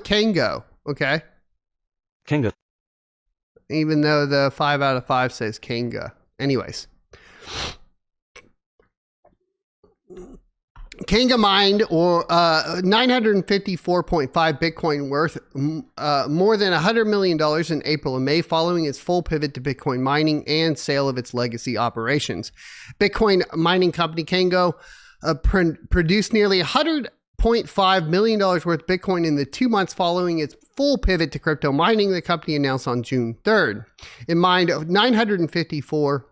Cango. Okay. Cango. Even though the 5 out of 5 says Cango. Anyways. Cango mined or 954.5 Bitcoin worth more than $100 million in April and May following its full pivot to Bitcoin mining and sale of its legacy operations. Bitcoin mining company Cango produced nearly $100.5 million worth of Bitcoin in the 2 months following its full pivot to crypto mining, the company announced on June 3rd. It mined 954.5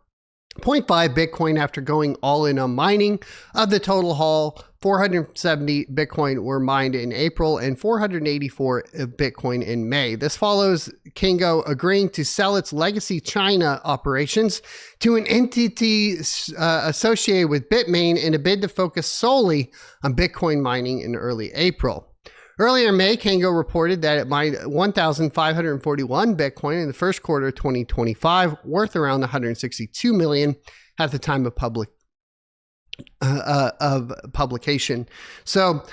Bitcoin after going all in on mining. Of the total haul, 470 Bitcoin were mined in April and 484 Bitcoin in May. This follows Cango agreeing to sell its legacy China operations to an entity associated with Bitmain in a bid to focus solely on Bitcoin mining in early April. Earlier in May, Cango reported that it mined 1,541 Bitcoin in the first quarter of 2025, worth around $162 million at the time of publication. So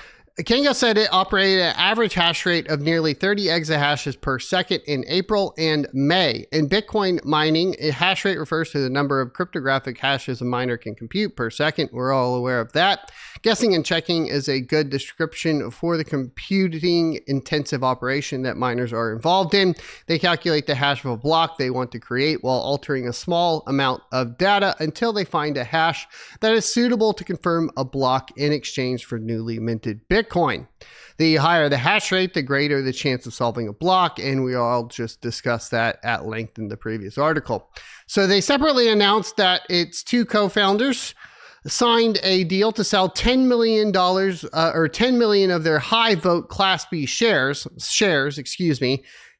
Cango said it operated at an average hash rate of nearly 30 exahashes per second in April and May. In Bitcoin mining, a hash rate refers to the number of cryptographic hashes a miner can compute per second. We're all aware of that. Guessing and checking is a good description for the computing intensive operation that miners are involved in. They calculate the hash of a block they want to create while altering a small amount of data until they find a hash that is suitable to confirm a block in exchange for newly minted Bitcoin. The higher the hash rate, the greater the chance of solving a block, and we all just discussed that at length in the previous article. So they separately announced that its two co-founders signed a deal to sell $10 million or 10 million of their high vote Class B shares,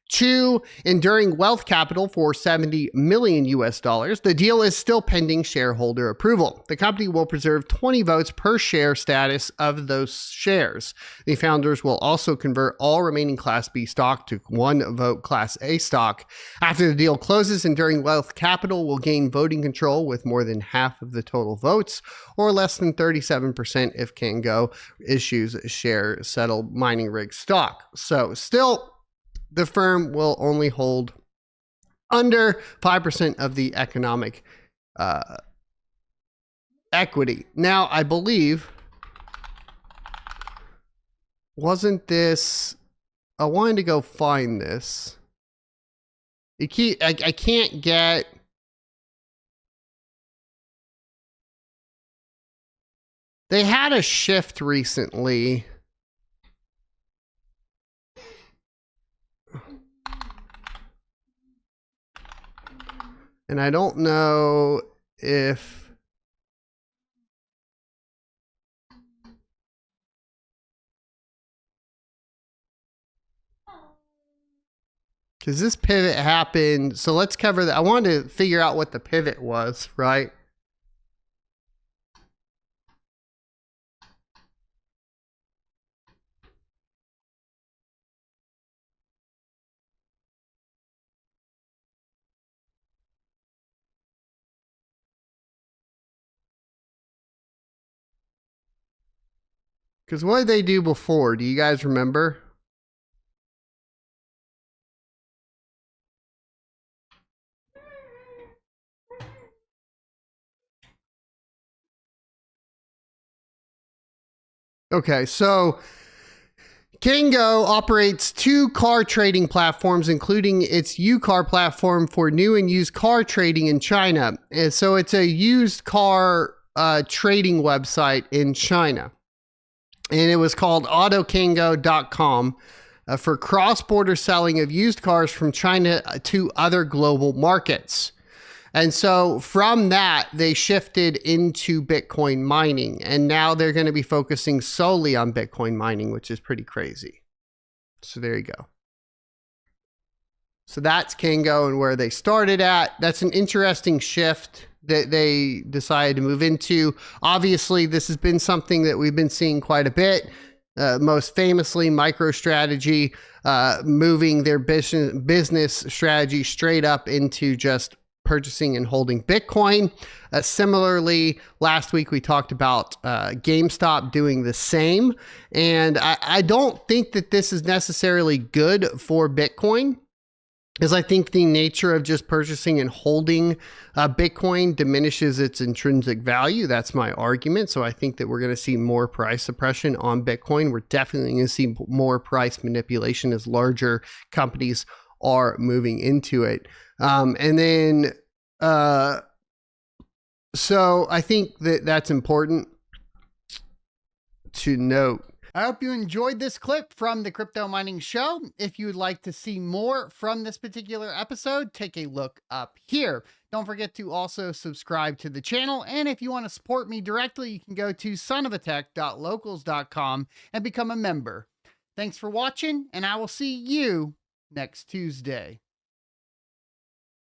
to Enduring Wealth Capital for $70 million US. The deal is still pending shareholder approval. The company will preserve 20 votes per share status of those shares. The founders will also convert all remaining Class B stock to 1 vote Class A stock. After the deal closes, Enduring Wealth Capital will gain voting control with more than half of the total votes, or less than 37% if Cango issues share settled mining rig stock. So still, the firm will only hold under 5% of the economic equity. Now, I believe, wasn't this, I wanted to go find this. I can't get, they had a shift recently. And I don't know if because this pivot happened. So let's cover that. I wanted to figure out what the pivot was, right? Because what did they do before? Do you guys remember? Okay, so Cango operates 2 car trading platforms, including its UCar platform for new and used car trading in China. And so it's a used car trading website in China. And it was called autocango.com for cross-border selling of used cars from China to other global markets. And so from that, they shifted into Bitcoin mining. And now they're going to be focusing solely on Bitcoin mining, which is pretty crazy. So there you go. So that's Cango and where they started at. That's an interesting shift that they decided to move into. Obviously, this has been something that we've been seeing quite a bit. Most famously, MicroStrategy moving their business strategy straight up into just purchasing and holding Bitcoin. Similarly, last week we talked about GameStop doing the same. And I don't think that this is necessarily good for Bitcoin, because I think the nature of just purchasing and holding Bitcoin diminishes its intrinsic value. That's my argument. So I think that we're going to see more price suppression on Bitcoin. We're definitely going to see more price manipulation as larger companies are moving into it. So I think that that's important to note. I hope you enjoyed this clip from the Crypto Mining Show. If you would like to see more from this particular episode, take a look up here. Don't forget to also subscribe to the channel. And if you want to support me directly, you can go to sonofatech.locals.com and become a member. Thanks for watching, and I will see you next Tuesday.